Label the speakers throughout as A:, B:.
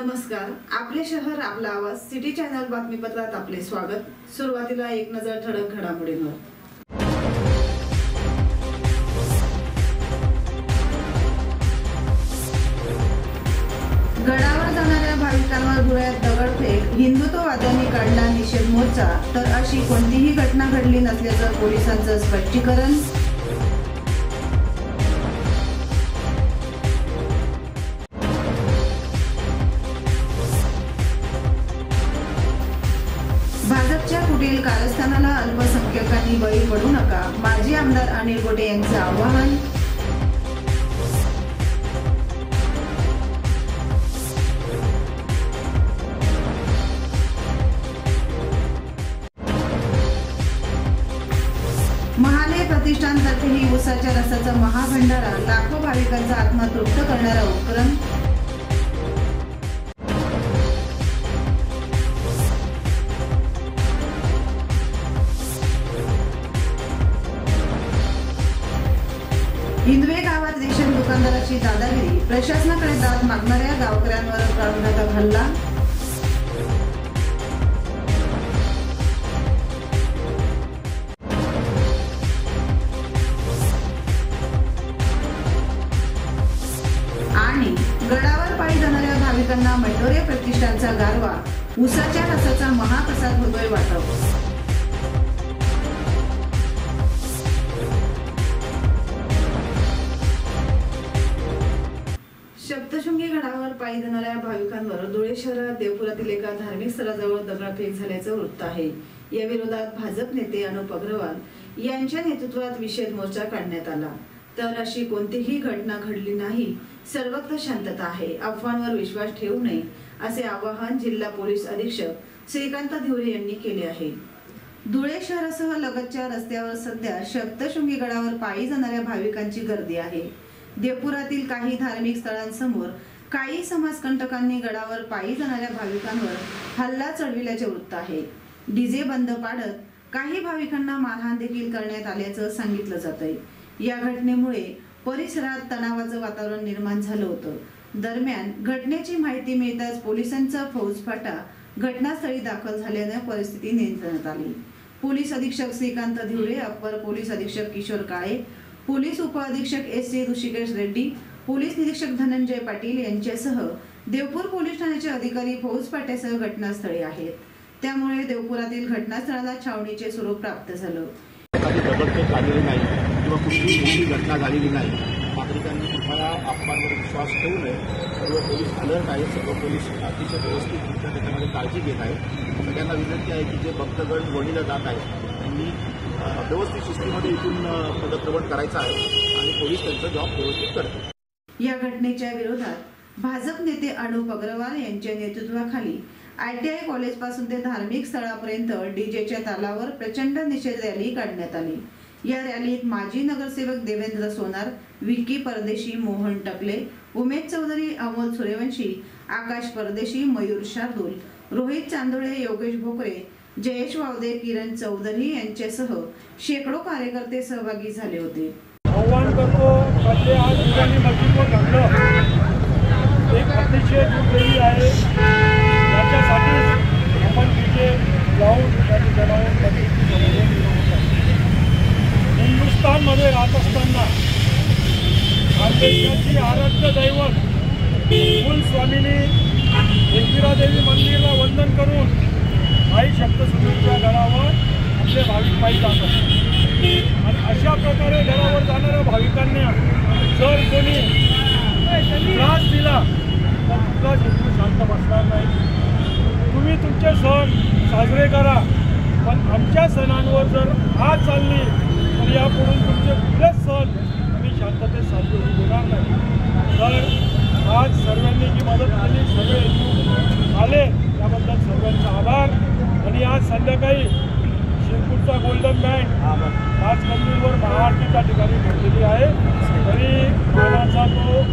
A: नमस्कार, आपले शहर आपला आवाज सिटी चॅनल बातमीपत्रात आपले स्वागत। सुरुवातीला एक नजर ठळक घडामोडींवर। गडावर जाणाऱ्या भाविकांवर धुळ्यात दगडफेक, हिंदुत्ववाद्यांनी काढला निषेध मोर्चा, तर अशी कोणतीही घटना घडली नसल्याचं पोलिसांचं स्पष्टीकरण। भाजपच्या कुटील कारस्थानाला अल्पसंख्याकांनी बळी पडू नका, माजी आमदार अनिल गोटे यांचं आवाहन। महाले प्रतिष्ठानतर्फेही ऊसाच्या रसाचा महाभंडारा, लाखो भाविकांचा आत्मा तृप्त करणारा उपक्रम। हिंदवे गावात रेशन दुकानदाराची दादागिरी, प्रशासनाकडे दाद मागणाऱ्या गावकऱ्यांवर प्राणघातक हल्ला। आणि गडावर पायी जाणाऱ्या भाविकांना मंडोरे प्रतिष्ठानचा गारवा, ऊसाच्या रसाचा महाप्रसाद होतोय वाटप। सप्तशृंगी गडावर पायी जाणाऱ्या भाविकांवर धुळे शहरात देवपुरातील एका धार्मिक स्थळाजवळ दगडफेक झाल्याचं वृत्त आहे। या विरोधात भाजप नेते अनुप अग्रवाल यांच्या नेतृत्वात निषेध मोर्चा काढण्यात आला। तर अशी कोणतीही घटना घडली नाही, सर्वत्र शांतता आहे, अफवांवर विश्वास ठेवू नये असे आवाहन जिल्हा पोलीस अधीक्षक श्रीकांत धिवरे यांनी केले आहे। धुळे शहरासह लगतच्या रस्त्यावर सध्या सप्तशृंगी गडावर पायी जाणाऱ्या भाविकांची गर्दी आहे। देवपुरातील काही धार्मिक स्थळांसमोर काही समाजकंटकांनी गडावर पायी जाणाऱ्या भाविकांवर हल्ला चढविल्याचे वृत्त आहे। डीजे बंद पाडत काही भाविकांना मारहाण देखील करण्यात आल्याचं सांगितलं जातंय। या घटनेमुळे परिसरात तणावाचं वातावरण निर्माण झालं होतं। दरम्यान घटनेची माहिती मिळताच पोलिसांचा फौजफाटा घटनास्थळी दाखल झाल्याने परिस्थिती नियंत्रणात आली। पोलीस अधीक्षक श्रीकांत धिवरे, अप्पर पोलीस अधीक्षक किशोर काळे, पोलीस उपअधीक्षक एस.सी. ऋषिकेश रेड्डी, पोलीस निरीक्षक धनंजय पाटील यांच्यासह देवपूर पोलीस ठाण्याचे अधिकारी फौजफाट्यासह घटनास्थळी आहेत। त्यामुळे देवपुरातील घटनास्थळाला छावणीचे स्वरूप प्राप्त झालं।
B: दगडफेक झालेली नाही किंवा कुठलीही मोठी घटना झालेली नाही। नागरिकांनी कृपया अफवांवर विश्वास ठेवू नये। सर्व पोलीस अलर्ट आहेत, सर्व पोलीस अतिशय व्यवस्थितरित्या त्याच्यामध्ये काळजी घेत आहेत। सगळ्यांना विनंती आहे की जे भक्तगण वणीला जात आहेत त्यांनी व्यवस्थित शिस्तीमध्ये इथून पदक्रमण करायचं आहे आणि पोलीस त्यांचा जॉब व्यवस्थित करतील।
A: या घटनेच्या विरोधात भाजप नेते अनुप अग्रवाल यांच्या नेतृत्वाखाली ITI कॉलेज पासून ते धार्मिक स्थळापर्यंत डीजेच्या तालावर प्रचंड निषेध रॅली काढण्यात आली। या रॅलीत माजी नगरसेवक देवेंद्र सोनार, विकी परदेशी, मोहन टकले, उमेश चौधरी, अमोल सूर्यवंशी, आकाश परदेशी, मयूर शार्दूल, रोहित चांदोळे, योगेश भोकरे, जयेश वावदे, किरण चौधरी यांच्यासह शेकडो कार्यकर्ते सहभागी झाले होते।
C: आव्हान करतो म्हणजे आज त्यांनी मजबूत घडलं, एक अतिशय दुर्दैवी आहे। याच्यासाठी आपण तिथे जाऊन त्याची जनावर हिंदुस्थानमध्ये राहत असताना देशाची आराध्य दैवत कुल स्वामिनी एकविरादेवी मंदिरला वंदन करून काही सप्तशृंगीच्या गडावर आपले भाविक पायी जातात आणि अशा प्रकारे गडावर जाणाऱ्या भाविकांना जर कोणी त्रास दिला तर तुला हिंदू शांत बसणार नाही। तुम्ही तुमचे सण साजरे करा, पण आमच्या सणांवर जर आज चालली तर यापुढून तुमचे कुठलेच सण आम्ही शांततेत साजरे होऊ देणार नाही। तर आज सर्वांनी जी मदत केली, सगळे आले, त्याबद्दल सर्वांचा आभार। आणि आज संध्याकाळी शिरपूरचा गोल्डन बँड राजकंदीलवर महाआरती त्या ठिकाणी ठेवलेली आहे। तरी मानाचा तो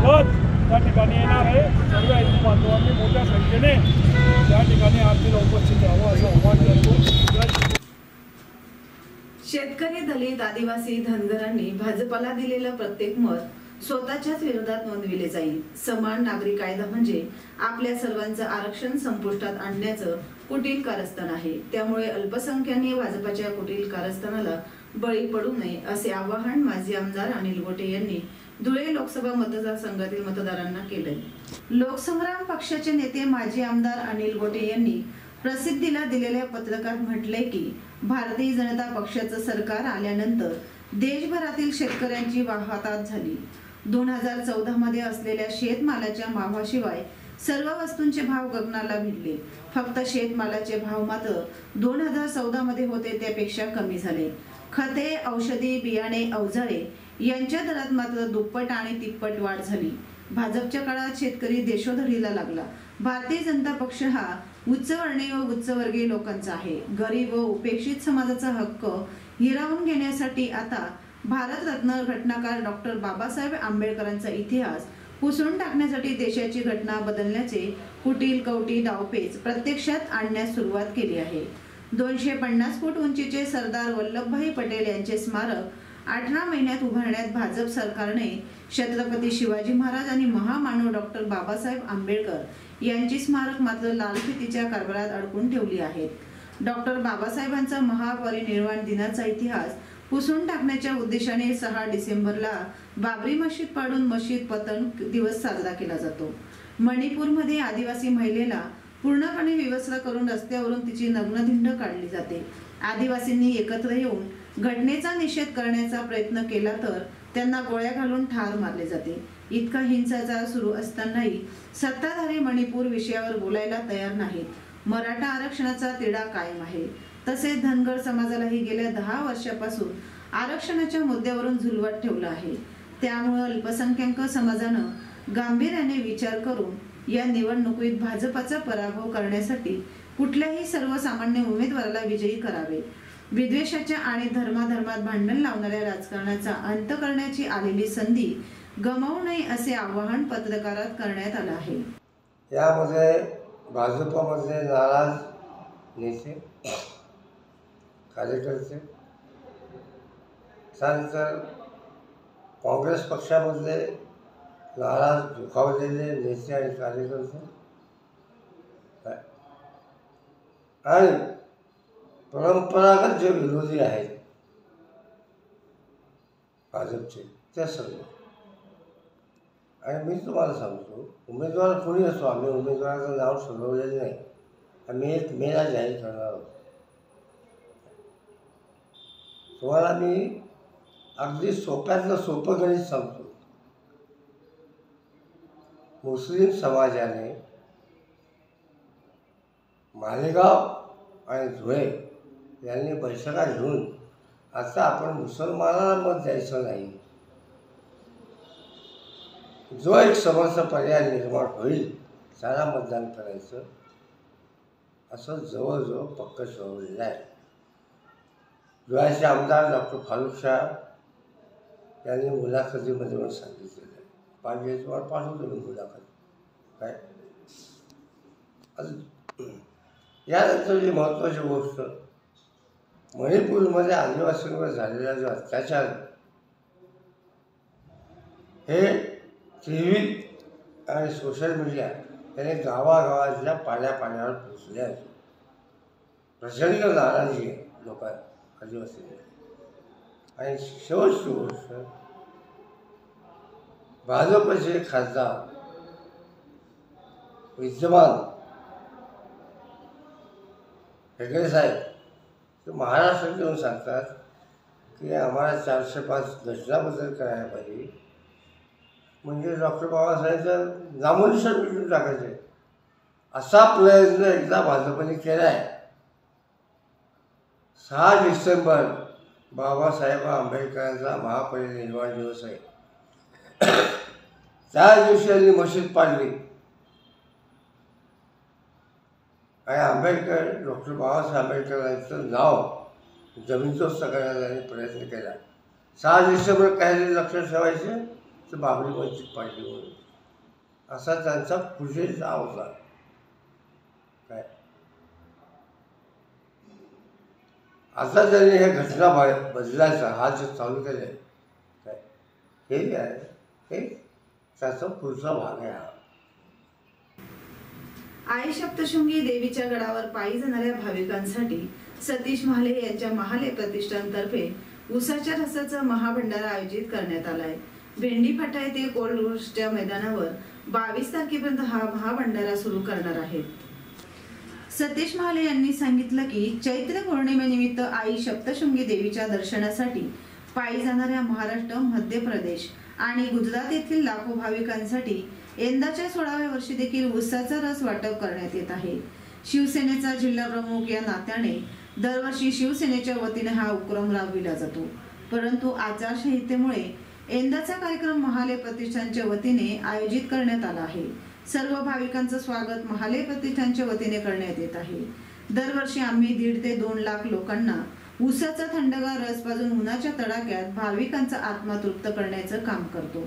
C: पद त्या ठिकाणी येणार आहे। सर्व हिंदू बांधवांनी मोठ्या संख्येने त्या ठिकाणी आरतीला उपस्थित राहावं असं आवाहन करतो।
A: शेतकरी, दलित, आदिवासी, धनगरांनी भाजपला दिलेलं प्रत्येक मत स्वतःच्याच विरोधात नोंदविले जाईल. समान नागरी कायदा म्हणजे आपल्या सर्वांचं आरक्षण संपुष्टात आणण्याचं कुटील कारस्थान आहे. त्यामुळे अल्पसंख्याकांनी भाजपाच्या कुटील कारस्थानाला बळी पडू नये असे आवाहन माजी आमदार अनिल गोटे यांनी धुळे लोकसभा मतदारसंघातील मतदारांना केले. लोकसंग्राम पक्षाचे नेते माजी आमदार अनिल गोटे यांनी प्रसिद्धीला दिलेल्या पत्रकात म्हटले की भारतीय जनता पक्षाचं सरकार आल्यानंतर देशभरातील शेतकऱ्यांची वाहतात झाली. 2014 मध्ये असलेल्या शेतमालाच्या माभाशिवाय सर्व वस्तूंचे भाव गगनाला भिडले. फक्त शेतमालाचे भाव मात्र 2014 मध्ये होते त्यापेक्षा कमी झाले. खते, औषधी, बियाणे, अवजारे यांच्या दरात मात्र दुप्पट आणि तिप्पट वाढ झाली. भाजपच्या काळात शेतकरी देशोधडीला लागला. भारतीय जनता पक्ष हा उच्चवर्णीय व उच्चवर्गीय लोकांचा आहे. गरीब व उपेक्षित समाजाचा हक्क हिरावून घेण्यासाठी आता भारतरत्न घटनाकार डॉक्टर बाबासाहेब आंबेडकरांचा इतिहास पुसून टाकण्यासाठी देशाची घटना बदलण्याचे कुटील कवटी डावपेच प्रत्यक्षात आणण्यास सुरुवात केली आहे. 250 फूट उंचीचे सरदार वल्लभभाई पटेल यांचे स्मारक 18 महिन्यात उभारण्यात भाजप सरकारने छत्रपती शिवाजी महाराज आणि महामानव डॉक्टर बाबासाहेब आंबेडकर यांची स्मारक मात्र लालफितीच्या कारभारात अडकून ठेवली आहेत. डॉक्टर बाबासाहेबांचा महापरिनिर्वाण दिनाचा इतिहास पुसून टाकण्याच्या उद्देशाने 6 डिसेंबरला बाबरी मशीद पाडून मशीद पतन दिवस साजरा केला जातो. मणिपूरमध्ये आदिवासी महिलेला पूर्णपणे विवस्त्र करून रस्त्यावरून तिची नग्नधिंड काढली जाते. आदिवासींनी एकत्र येऊन घटनेचा निषेध करण्याचा प्रयत्न केला तर त्यांना गोळ्या घालून ठार मारले जाते. इतका हिंसाचार सुरू असतानाही सत्ताधारी मणिपूर विषयावर बोलायला तयार नाहीत. मराठा आरक्षणाचा तिढा कायम आहे. तसेच धनगर समाजालाही गेल्या 10 वर्षापासून आरक्षणाच्या मुद्द्यावरून झुलवत ठेवलं आहे. त्यामुळे अल्पसंख्याक समाजानं गांभीर्याने विचार करून या निवडणुकीत भाजपाचा पराभव करण्यासाठी कुठल्याही सर्वसामान्य उमेदवाराला विजयी करावे. विद्वेषाच्या आणि धर्माधर्मात भांडण लावणाऱ्या राजकारणाचा अंत करण्याची आलेली संधी गमावू नये असे आवाहन पत्रकारात करण्यात आलं आहे.
D: यामध्ये भाजपमधले नाराज नेते, कार्यकर्ते, त्यानंतर काँग्रेस पक्षामधले नाराज दुखावलेले नेते आणि कार्यकर्ते आणि परंपरागत जे विरोधी आहेत भाजपचे ते सर्व. आणि मी तुम्हाला सांगतो, उमेदवार कोणी असो, आम्ही उमेदवाराचं नाव ठरवलेलं नाही. आम्ही 1 मेला जाहीर करणार आहोत. तुम्हाला मी अगदी सोप्यातलं सोपं गणित सांगतो. मुस्लिम समाजाने मालेगाव आणि धुळे यांनी बैठका घेऊन आता आपण मुसलमानांना मत द्यायचं नाही, जो एक समर्थ पर्याय निर्माण होईल त्याला मतदान करायचं असं जवळजवळ पक्क ठरवलेलं आहे. धुळ्याचे आमदार डॉक्टर फारुख शाह यांनी मुलाखतीमध्ये मला सांगितलेलं आहे. पाहिजे तुम्हाला पाठवतो मी मुलाखत. काय यानंतरची महत्त्वाची गोष्ट, मणिपूरमध्ये आदिवासींवर झालेला जो अत्याचार हे TV आणि सोशल मीडिया याने गावागावातल्या पाण्यावर पोचले आहे. प्रचंड नाराजी आहे लोकांना, आदिवासींना. आणि शेवटची गोष्ट, भाजपचे खासदार विद्यमान हेगडे साहेब ते महाराष्ट्रात येऊन सांगतात की आम्हाला 405 घटनाबद्दल करायला पाहिजे. म्हणजे डॉक्टर बाबासाहेबचं नामोनिशाण मिटून टाकायचे असा प्रयत्न एकदा भाजपने केला आहे. 6 डिसेंबर बाबासाहेब आंबेडकरांचा महापरिनिर्वाण दिवस आहे. त्या दिवशी यांनी मशीद पाडली आणि आंबेडकर, डॉक्टर बाबासाहेब आंबेडकरांचं नाव जमीनदोस्त करण्याचा त्यांनी प्रयत्न केला. 6 डिसेंबर काय लक्षात ठेवायचे तर बाबरी मशीद पाडली म्हणून, असा त्यांचा पुढील डाव होता. काय आता त्यांनी हे घटना बदलायचा हा जो चालू केलं आहे काय हे आहे हे त्याचं पुढचं भाग आहे.
A: आई सप्तशृंगी देवीच्या गडावर पायी जाणाऱ्या भाविकांसाठी सतीश महाले यांच्या महाले प्रतिष्ठानतर्फे उसाच्या रसाचा महाभंडारा आयोजित करण्यात आलाय. भेंडी फाटा येथे कोल्ड रोस्टच्या मैदानावर 22 तारखेपर्यंत हा महाभंडारा सुरू करणार आहेत. सतीश महाले यांनी सांगितलं की चैत्र पौर्णिमेनिमित्त आई सप्तशृंगी देवीच्या दर्शनासाठी पायी जाणाऱ्या महाराष्ट्र, मध्य प्रदेश आणि गुजरात येथील लाखो भाविकांसाठी यंदाच्या 16व्या वर्षी देखील उसाचा रस वाटप करण्यात येत आहे. शिवसेनेचा जिल्हा प्रमुख या नात्याने दरवर्षी शिवसेनेच्या वतीने हा उपक्रम राबविला जातो. परंतु आचारसंहितेमुळे यंदाचा कार्यक्रम महाले प्रतिष्ठानच्या वतीने आयोजित करण्यात आला आहे. सर्व भाविकांचं स्वागत महाले प्रतिष्ठानच्या वतीने करण्यात येत आहे. दरवर्षी आम्ही 1.5 ते 2 लाख लोकांना उसाचा थंडगार रस पाजून उन्हाच्या तडाख्यात भाविकांचा आत्मा तृप्त करण्याचं काम करतो.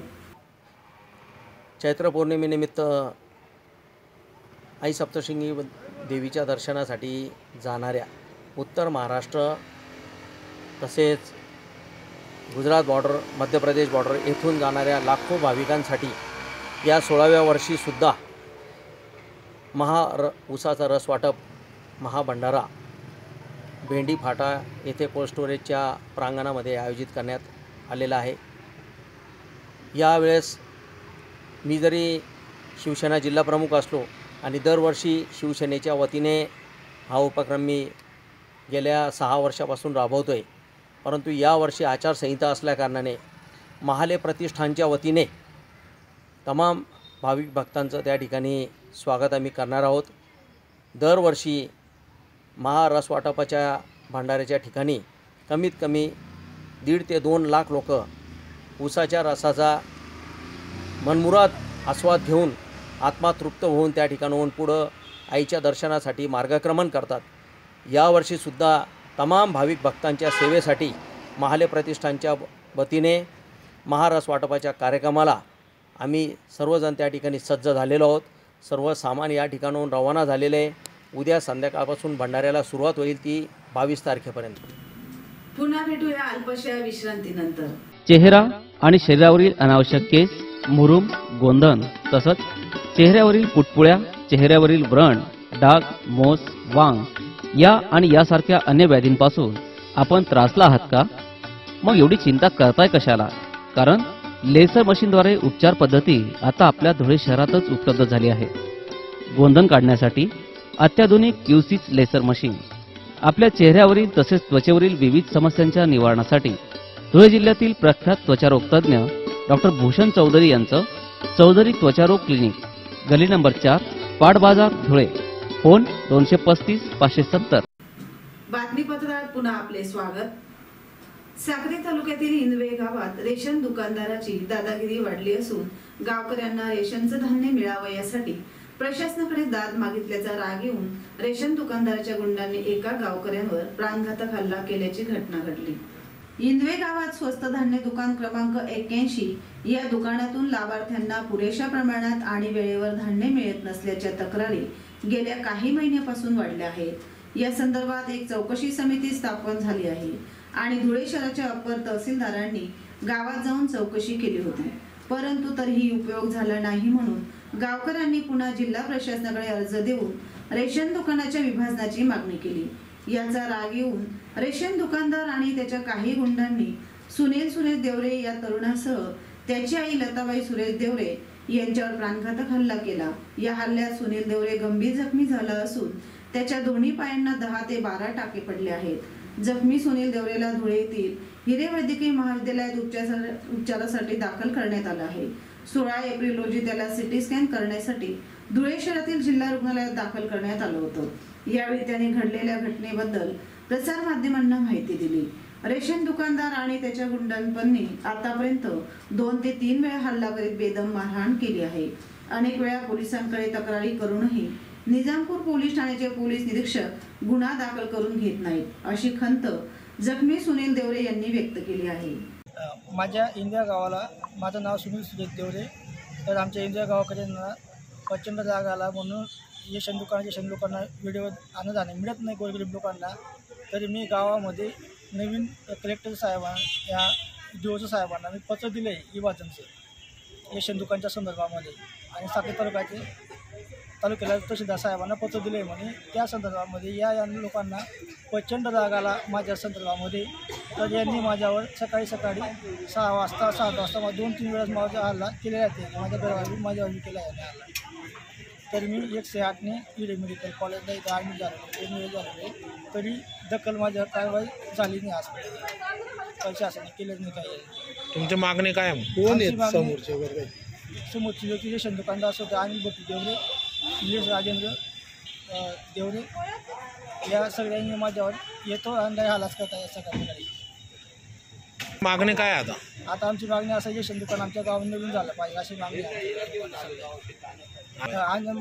E: चैत्र पौर्णिमेनिमित्त आई सप्तशृंगी देवीच्या दर्शनासाठी जाणाऱ्या उत्तर महाराष्ट्र तसेच गुजरात बॉर्डर, मध्य प्रदेश बॉर्डर येथून जाणाऱ्या लाखो भाविकांसाठी या 16व्या वर्षीसुद्धा उसाचा रस वाटप महाभंडारा भेंडी फाटा येथे कोल्ड स्टोरेजच्या प्रांगणामध्ये आयोजित करण्यात आलेला आहे. यावेळेस मी जरी शिवसेना जिल्हा प्रमुख असलो आणि दरवर्षी शिवसेनेच्या वतीने हा उपक्रम मी गेल्या 6 वर्षापासून राबवतो आहे, परंतु यावर्षी आचारसंहिता असल्याकारणाने महाले प्रतिष्ठानच्या वतीने तमाम भाविक भक्तांचं त्या ठिकाणी स्वागत आम्ही करणार आहोत. दरवर्षी महारस वाटपाच्या भंडाऱ्याच्या ठिकाणी कमीत कमी 1.5 ते 2 लाख लोक उसाच्या रसाचा मनमुराद आस्वाद घेऊन आत्मा तृप्त होऊन त्या ठिकाणाहून पुढं आईच्या दर्शनासाठी मार्गक्रमण करतात. यावर्षीसुद्धा तमाम भाविक भक्तांच्या सेवेसाठी महाले प्रतिष्ठानच्या वतीने महारस वाटपाच्या कार्यक्रमाला आम्ही सर्वजण त्या ठिकाणी सज्ज झालेलो आहोत. सर्व सामान या ठिकाणाहून रवाना झालेले आहे. उद्या संध्याकाळपासून भंडाऱ्याला सुरुवात होईल, ती 22 तारखेपर्यंत.
A: पुन्हा भेटूया अल्पशा विश्रांतीनंतर.
F: चेहरा आणि शरीरावरील अनावश्यक केस, मुरूम, गोंधन तसंच चेहऱ्यावरील पुटपुळ्या, चेहऱ्यावरील व्रण, डाग, मोस, वांग या आणि यासारख्या अन्य व्याधींपासून आपण त्रासला आहात का? मग एवढी चिंता करताय कशाला? कारण लेसर मशीनद्वारे उपचार पद्धती आता आपल्या धुळे शहरातच उपलब्ध झाली आहे. गोंधन काढण्यासाठी अत्याधुनिक क्यूसिस लेसर मशीन, आपल्या चेहऱ्यावरील तसेच त्वचेवरील विविध समस्यांच्या निवारणासाठी धुळे जिल्ह्यातील प्रख्यात त्वचारोग तज्ञ डॉक्टर भूषण चौधरी यांचं चौधरी त्वचारोग क्लिनिक, गली नंबर 4, पाट बाजार, धुळे. फोन 235 570.
A: बातमीपत्रात पुन्हा आपले स्वागत. साक्री तालुक्यातील हिंदवे गावात रेशन दुकानदाराची दादागिरी वाढली असून गावकऱ्यांना रेशनचं धान्य मिळावं यासाठी प्रशासनाकडे दाद मागितल्याचा राग येऊन रेशन दुकानदाराच्या गुंडांनी एका गावकऱ्यांवर प्राणघातक हल्ला केल्याची घटना घडली. हिंदवे गावात स्वस्त धान्य दुकान क्रमांक 81 या दुकानातून लाभार्थ्यांना पुरेशा प्रमाणात आणि वेळेवर धान्य मिळत नसल्याच्या तक्रारी गेल्या काही महिन्यापासून वाढल्या आहेत. या संदर्भात एक चौकशी समिती स्थापन झाली आहे आणि धुळे शहराच्या अप्पर तहसीलदारांनी गावात जाऊन चौकशी केली होती, परंतु तरीही उपयोग झाला नाही. म्हणून गावकऱ्यांनी पुन्हा जिल्हा प्रशासनाकडे अर्ज देऊन रेशन दुकानाच्या विभाजनाची मागणी केली. याचा राग येऊन रेशन दुकानदार आणि त्याच्या काही गुंडांनी सुरेश देवरे या तरुणासह त्याची आई लताबाई सुरेश देवरे यांच्यावर प्राणघातक हल्ला केला. या हल्ल्यात सुनील देवरे गंभीर जखमी झाला असून त्याच्या दोन्ही पायांना 10 ते 12 टाके पडले आहेत. जखमी सुनील देवरेला धुळे येथील हिरे वैद्यकीय महाविद्यालयात उपचारासाठी दाखल करण्यात आलं आहे. 16 एप्रिल रोजी त्याला सिटी स्कॅन करण्यासाठी धुळे शहरातील जिल्हा रुग्णालयात दाखल करण्यात आलं होतं. यावेळी त्याने घडलेल्या घटनेबद्दल प्रसार माध्यमांना माहिती दिली. रेशन दुकानदार आणि त्याच्या गुंडांनी आतापर्यंत 2 ते 3 वेळा हल्ला करीत बेदम मारहाण केली आहे. अनेक वेळा पोलिसांकडे तक्रारी करूनही निजामपूर पोलीस ठाण्याचे पोलीस निरीक्षक गुन्हा दाखल करून घेत नाहीत, अशी खंत जखमी सुनील देवरे यांनी व्यक्त केली आहे.
G: माझ्या इंदिरा गावाला माझं नाव सुनील सुरेश देवरे. तर आमच्या इंदिरा गावाकडे प्रचंड राग आला म्हणून रेशन दुकानांना वेळेवर अनुदान मिळत नाही गोरगरीब लोकांना. तरी मी गावामध्ये नवीन कलेक्टर साहेबांना, या DO साहेबांना मी पत्र दिले विभाजनचं. रेशन दुकानच्या संदर्भामध्ये आणि साखर तालुक्याला तहसीलदार साहेबांना पत्र दिले म्हणे त्या संदर्भामध्ये या लोकांना प्रचंड राग आला माझ्या संदर्भामध्ये। तर यांनी माझ्यावर सकाळी 6 वाजता 7 वाजता 2-3 वेळेस माझा हल्ला केलेला आहे। माझ्या घरावर माझ्यावर केला आहे हल्ला। तर मी 108ने ईडे मेडिकल कॉलेजला इथं ॲडमिट झालेलो तरी दखल माझ्यावर कारवाई झाली नाही। आज प्रशासनाने केलेच नाही काही।
H: तुमची मागणी काय?
C: कोण आहेत समोरचे वगैरे?
G: समोरचे व्यक्ती रेशन दुकानदार होते आणि बटू देवरे, निलेश राजेंद्र देवरे या सगळ्यांनी माझ्यावर येतो आणि हालाच करता या सगळ्यांकडे।
H: मागणी काय आता?
G: आता आमची मागणी असं रेशन दुकान आमच्या गावात नवीन झालं पाहिजे अशी मागणी आहे। आणि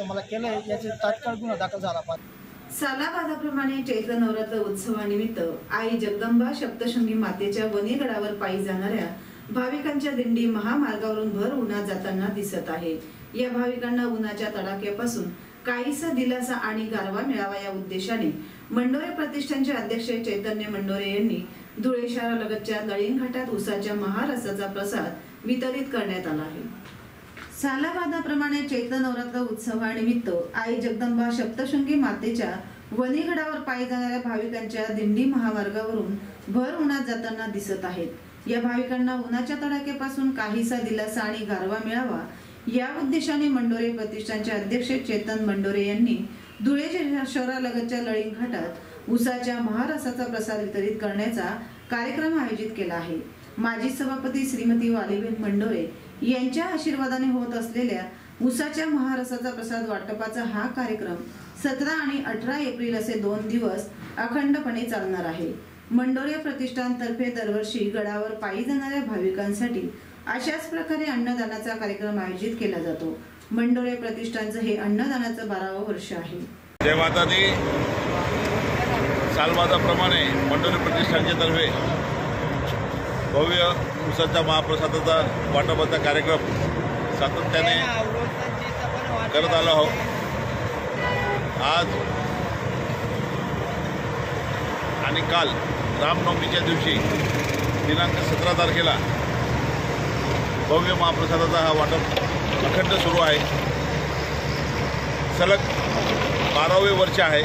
G: मला केलं याचे तात्काळ गुन्हा दाखल झाला पाहिजे।
A: सालाबादाप्रमाणे चैत्र नवरात्र उत्सवानिमित्त आई जगदंबा सप्तशृंगी मातेच्या वनीगडावर पायी जाणाऱ्या भाविकांच्या दिंडी महामार्गावरून भर उन्हात जाताना दिसत आहे। या भाविकांना उन्हाच्या तडाख्यापासून काहीसा दिलासा आणि गारवा मिळावा या उद्देशाने मंडोरे प्रतिष्ठानचे अध्यक्ष चैतन्य मंडोरे यांनी धुळे शहरालगतच्या लळिंग घाटात उसाच्या महारसाचा प्रसाद वितरित करण्यात आला आहे। सालाबादाप्रमाणे चैत्र नवरात्र उत्सवानिमित्त आई जगदंबा सप्तशृंगी मातेच्या वनीगडावर पायी जाणाऱ्या भाविकांच्या दिंडी महामार्गावरून भर उन्हात जाताना दिसत आहेत। या भाविकांना उन्हाच्या तडाख्यापासून काहीसा दिलासा आणि गारवा मिळावा या उद्देशाने मंडोरे प्रतिष्ठानचे अध्यक्ष चेतन मंडोरे यांनी धुळे शहरालगतच्या लळिंग घाटात उसाच्या महारसाचा प्रसाद वितरित करण्याचा कार्यक्रम आयोजित केला आहे। माजी सभापती श्रीमती वालीबेन मंडोरे यांच्या आशीर्वादाने होत असलेल्या उसाच्या महारसाचा प्रसाद वाटपाचा हा कार्यक्रम 17 आणि 18 एप्रिल असे 2 दिवस अखंडपणे चालणार आहे। मंडोरे प्रतिष्ठानतर्फे दरवर्षी गडावर पायी जाणाऱ्या भाविकांसाठी अशाच प्रकारे अन्नदानाचा कार्यक्रम आयोजित केला जातो। मंडोरे प्रतिष्ठानचं हे अन्नदानाचं 12वं वर्ष आहे।
I: जय माता दी। सालबादाप्रमाणे मंडोरे प्रतिष्ठानच्या तर्फे भव्य उसाच्या महाप्रसादाचा वाटपाचा कार्यक्रम सातत्याने करत आलो आहोत। आज आणि काल रामनवमीच्या दिवशी दिनांक 17 तारखेला भव्य महाप्रसादाचा हा वाटप अखंड सुरू आहे। सलग 12वे वर्ष आहे।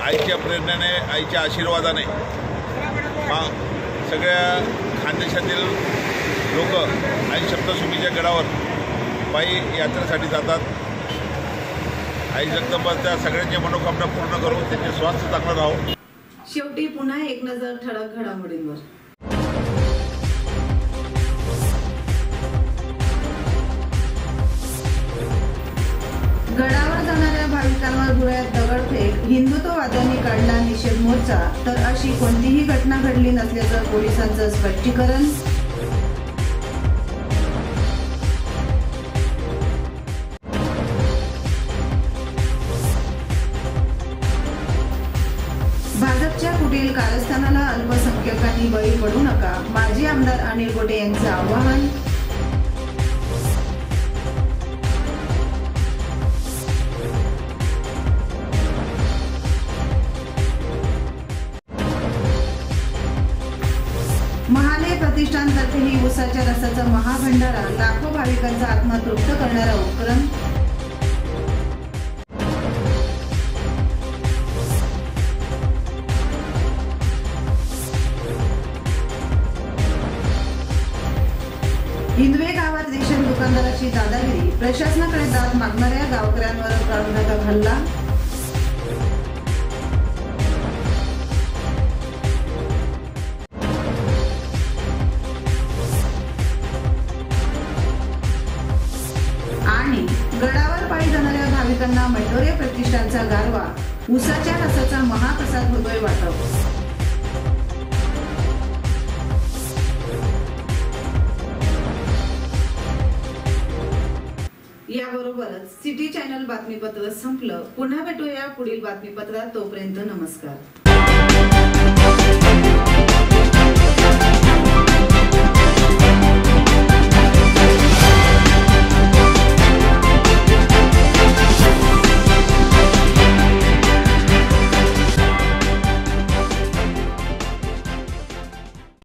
I: आईच्या प्रेरणेने, आईच्या आशीर्वादाने सगळ्या खानदेशातील लोक आई सप्तशृंगीच्या गडावर पायी यात्रेसाठी जातात। आई जगदंबाच्या सगळ्यांच्या मनोकामना पूर्ण करून त्यांचे स्वास्थ्य चांगलं राहो।
A: शेवटी पुन्हा एक नजर ठळक घडामोडींवर। गडावर जाणाऱ्या भाविकांवर धुळ्यात दगडफेक, हिंदुत्ववाद्यांनी काढला निषेध मोर्चा, तर अशी कोणतीही घटना घडली नसल्याचं पोलिसांचं स्पष्टीकरण। भाजपच्या कुटील कारस्थानाला अल्पसंख्याकांनी बळी पडू नका, माजी आमदार अनिल गोटे यांचं आवाहन। महाले प्रतिष्ठानतर्फेही उसाच्या रसाचा महाभंडारा, लाखो भाविकांचा आत्मा तृप्त करणारा उपक्रम। हिंदवे गावात रेशन दुकानदाराची दादागिरी, प्रशासनाकडे दाद मागणाऱ्या गावकऱ्यांवर प्राणघातक हल्ला। आणि गडावर पायी जाणाऱ्या भाविकांना मंडोरे प्रतिष्ठानचा गारवा, उसाच्या रसाचा महाप्रसाद होतोय वाटप। याबरोबरच सिटी चॅनल बातमीपत्र संपलं। पुन्हा भेटूया पुढील बातमीपत्रात। तोपर्यंत नमस्कार।